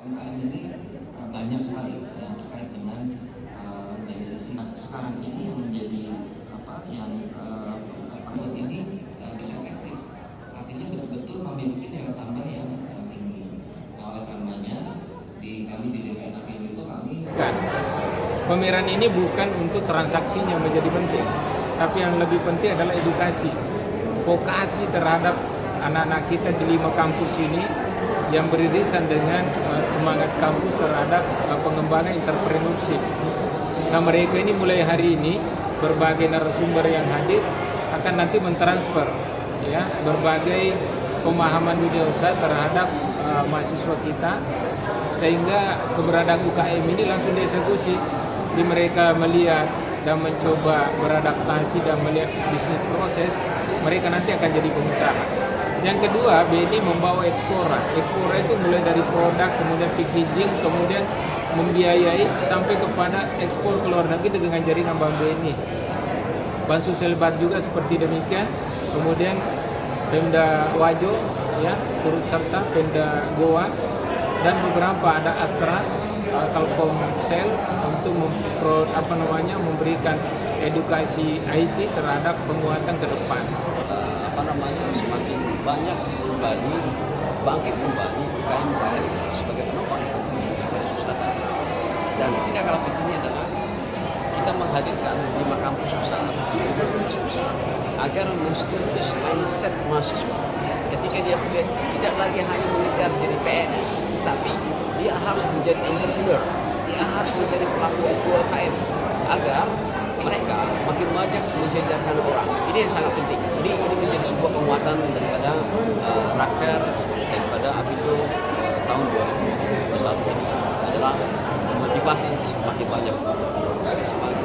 UMKM ini banyak sekali yang terkait dengan dari sisi sekarang ini yang menjadi ini bisa efektif, artinya betul-betul memiliki nilai tambah yang tinggi. Oleh karenanya kami di DPR itu kami Pameran ini bukan untuk transaksinya menjadi penting, tapi yang lebih penting adalah edukasi, vokasi terhadap anak-anak kita di 5 kampus ini yang beririsan dengan semangat kampus terhadap pengembangan entrepreneurship. Nah, mereka ini mulai hari ini berbagai narasumber yang hadir akan nanti mentransfer ya berbagai pemahaman dunia usaha terhadap mahasiswa kita, sehingga keberadaan UKM ini langsung dieksekusi. Di mereka melihat dan mencoba beradaptasi dan melihat bisnis proses, mereka nanti akan jadi pengusaha. Yang kedua, BNI membawa Explora. Explora itu mulai dari produk, kemudian packaging, kemudian membiayai sampai kepada ekspor ke luar negeri dengan jaringan Bank BNI. Bank Sosial Bar juga seperti demikian. Kemudian Pemda Wajo ya turut serta, Pemda Goa, dan beberapa ada Astra, Telkomsel untuk memberikan edukasi IT terhadap penguatan ke depan. Semakin banyak kembali bangkit kembali UKM sebagai penopang ekonomi pada Nusantara. Dan tidak kalah pentingnya adalah kita menghadirkan 5 kampus usaha agar menstimulus mindset mahasiswa. Ketika dia tidak lagi hanya mengejar jadi PNS, tetapi dia harus menjadi entrepreneur, dia harus menjadi pelaku UKM agar mereka makin banyak menjajarkan orang. Ini yang sangat penting. Ini menjadi sebuah penguatan daripada Raker, daripada Apindo tahun 2021 ini adalah motivasi semakin banyak, semakin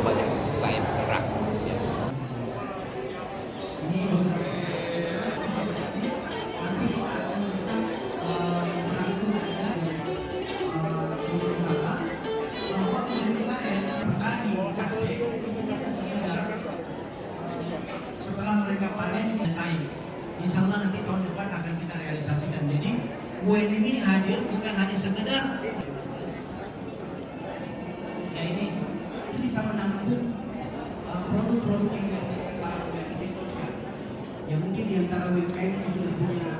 banyak UKM bergerak. Setelah mereka panen, saing. Insya Allah nanti tahun depan akan kita realisasikan. Jadi UNM ini hadir bukan hanya sekedar ya ini bisa menampung produk-produk yang dihasilkan para pemain sosial. Ya mungkin diantara UMKM ini sudah punya